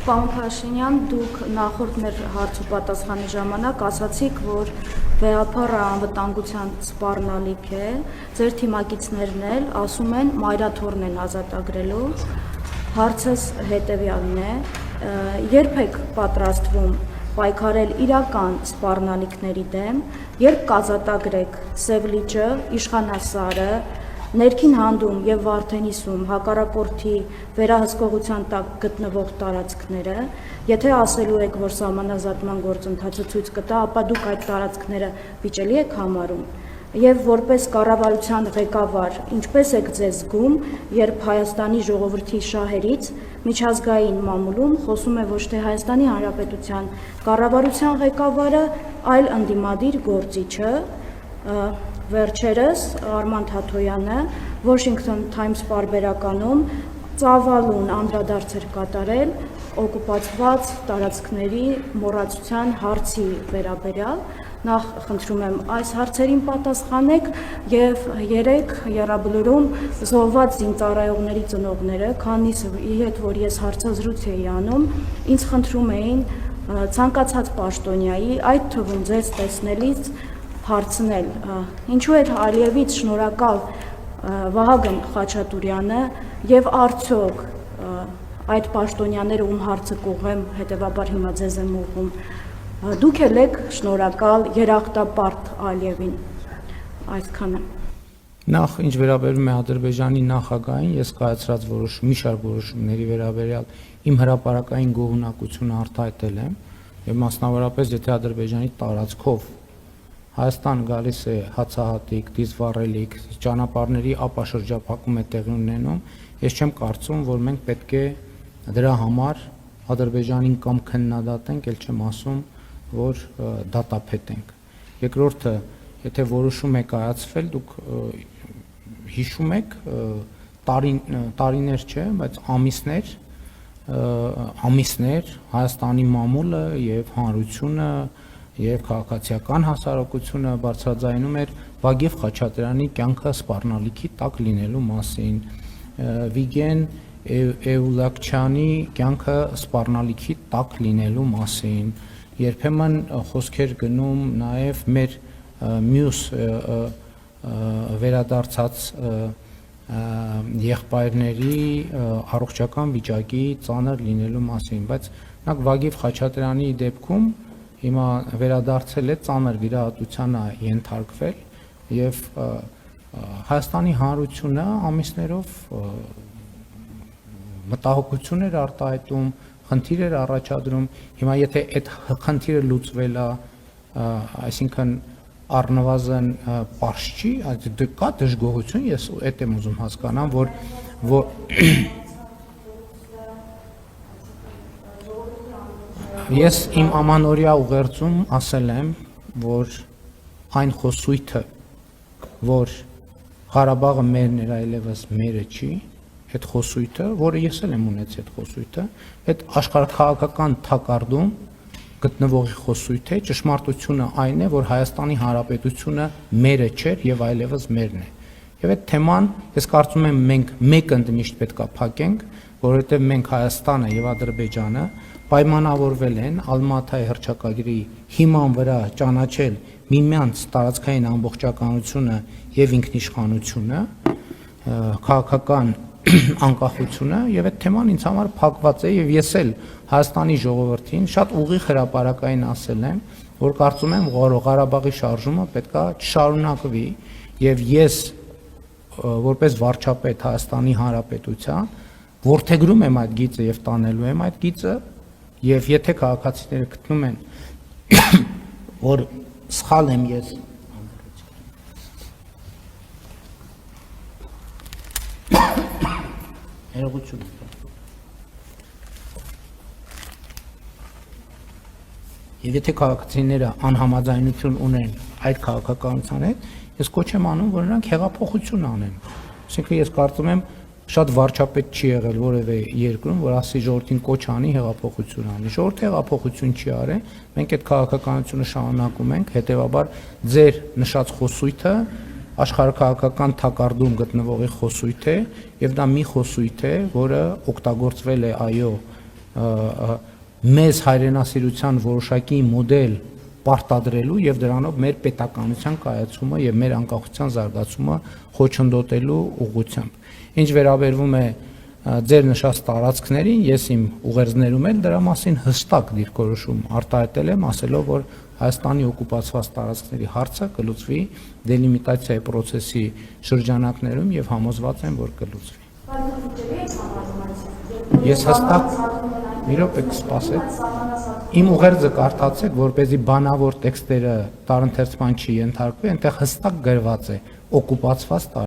Պարոն Փաշինյան, դուք նախորդ մեր հարց ու պատասխանի ժամանակ ասացիք, որ վեհափառը անվտանգության սպառնալիք է, ձեր թիմակիցներն էլ ասում են մայրաթոռն են ազատագրելու, հարցս հետևյալն է, երբ եք պատրաստվում պայքարել իրական սպառնալիքների դեմ, երբ կազատագրեք Սև լիճը, Իշխանասարը, Ներքին հանդում և Վարդենիսում հակառակորդի վերահսկողության տակ գտնվող տարածքները, եթե ասելու եք, որ սահմանազատման գործընթացը ցույց կտա, ապա դուք այդ տարածքները վիճելի եք համարում, և որպես կառավարության ղեկավար, ինչպես եք ձեզ զգում, երբ Հայաստանի ժողովրդի շահերից միջազգային մամուլում խոսում է ոչ թե Հայաստանի Հանրապետության կառավարության ղեկավարը, այլ ընդդիմադիր գործիչը, Վերջերս Արման Թաթոյանը Washington Times պարբերականում ծավալուն անդրադարձ էր կատարել օկուպացված տարածքների մոռացության հարցի վերաբերյալ, նախ խնդրում եմ այս հարցերին պատասխանեք և երեկ եռաբլուրում զոհված զինծառայողների ծնողները, քանիսի հետ որ ես հարցազրույց էի անում, ինձ խնդրում էին ցանկացած պաշտոնյայի, այդ թվում ձեզ տեսնելիս հարցնել, ինչու էր Ալիևից շնորհակալ Վահագն Խաչատուրյանը և արդյոք այդ պաշտոնյաները, ում հարցը կուղղեմ, հետևաբար հիմա ձեզ եմ ուղղում, դուք էլ եք շնորհակալ երախտապարտ Ալիևին, այսքանը։ Նախ ինչ վերաբերում է Ադրբեջանի նախագահին, ես կայացրած մի շարք որոշումների վերաբերյալ իմ հրապարակային գոհունակությունը արտահայտել եմ և մասնավորապես եթե Ադրբեջանի տարածքով Հայաստան գալիս է հացահատիկ, դիզվառելիք, ճանապարհների ապաշրջափակում է տեղի ունենում, ես չեմ կարծում, որ մենք պետք է դրա համար Ադրբեջանին կամ քննադատենք, էլ չեմ ասում, որ դատապետենք։ Երկրորդը, եթե որոշում է կայացվել, դուք հիշում եք, տարիներ չէ, բայց ամիսներ Հայաստանի մամուլը և հանրությունը և քաղաքացիական հասարակությունը բարձրաձայնում էր Վագեֆ Խաչատրյանի կյանքը սպառնալիքի տակ լինելու մասին, Վիգեն Էուլակչյանի կյանքը սպառնալիքի տակ լինելու մասին, երբեմն խոսքեր գնում նաև մեր մյուս վերադարձած եղբայրների առողջական վիճակի ծանր լինելու մասին, բայց Վագեֆ Խաչատրյանի դեպքում հիմա վերադարձել է ծանր վիրահատության ենթարկվել և Հայաստանի հանրությունը ամիսներով մտահոգություն էր արտահայտում, խնդիր էր առաջադրում, հիմա եթե այդ խնդիրը լուծվել է, այսինքն առնվազն պարզ չի, կա դժգոհություն, ես այդ եմ ուզում հասկանամ, որ Ես իմ ամանորյա ուղերձում ասել եմ, որ այն խոսույթը, որ Ղարաբաղը մերն էր, այլևս մերը չի, այդ խոսույթը, որը ես էլ եմ ունեցել այդ խոսույթը, այդ աշխարհաքաղաքական թակարդում գտնվող խոսույթ է, ճշմարտությունը այն է, որ Հայաստանի Հանրապետությունը մերը չէր և այլևս մերն է։ Եվ այդ թեման, ես կարծում եմ մենք մեկ ընդմիշտ պետք է փակենք, որովհետև մենք Հայաստանը և Ադրբեջանը պայմանավորվել են Ալմատայի հռչակագրի հիման վրա ճանաչել միմյանց տարածքային ամբողջականությունը և ինքնիշխանությունը, քաղաքական անկախությունը և այդ թեման ինձ համար փակված է և ես էլ Հայաստանի ժողովրդին շատ ուղիղ հրապարակային ասել եմ, որ կարծում եմ, որ Ղարաբաղի շարժումը պետք է չշարունակվի և ես որպես վարչապետ Հայաստանի Հանրապետության որդեգրում եմ այդ գիծը և տանելու եմ այդ գիծը և եթե քաղաքացիները գտնում են, որ սխալ եմ ես ներողություն և եթե քաղաքացիները անհամաձայնություն ունեն այդ քաղաքականության հետ, ես կոչ եմ անում, որ նրանք հեղափոխություն անեն, այսինքն ես կարծում եմ շատ վարչապետ չի եղել որևէ երկրում, որ ասի ժողովրդին կոչ անի հեղափոխություն անի, ժողովուրդը հեղափոխություն չի արել, մենք այդ քաղաքականությունը շարունակում ենք, հետևաբար ձեր նշած խոսույթը աշխարհաքաղաքական թակարդում գտնվող խոսույթ է, եւ դա մի խոսույթ է, որը օգտագործվել է այո մեզ հայրենասիրության որոշակի մոդել պարտադրելու եւ դրանով մեր պետականության կայացումը եւ մեր անկախության զարգացումը խոչընդոտելու ուղղությամբ։ Ինչ վերաբերվում է ձեր նշած տարածքներին, ես իմ ուղերձներում էլ դրա մասին հստակ դիրքորոշում արտահայտել եմ, ասելով, որ Հայաստանի օկուպացված տարածքների հարցը կլուծվի դելիմիտացիայի process-ի շրջանակներում եւ համոզված եմ, որ կլուծվի։ Ես հստակ մի րոպե կսպասեք։ Իմ ուղերձը կարդացեք, որպեսզի բանավոր տեքստերը տարընթերցման չի ենթարկվի, այնտեղ հստակ գրված է օկուպացված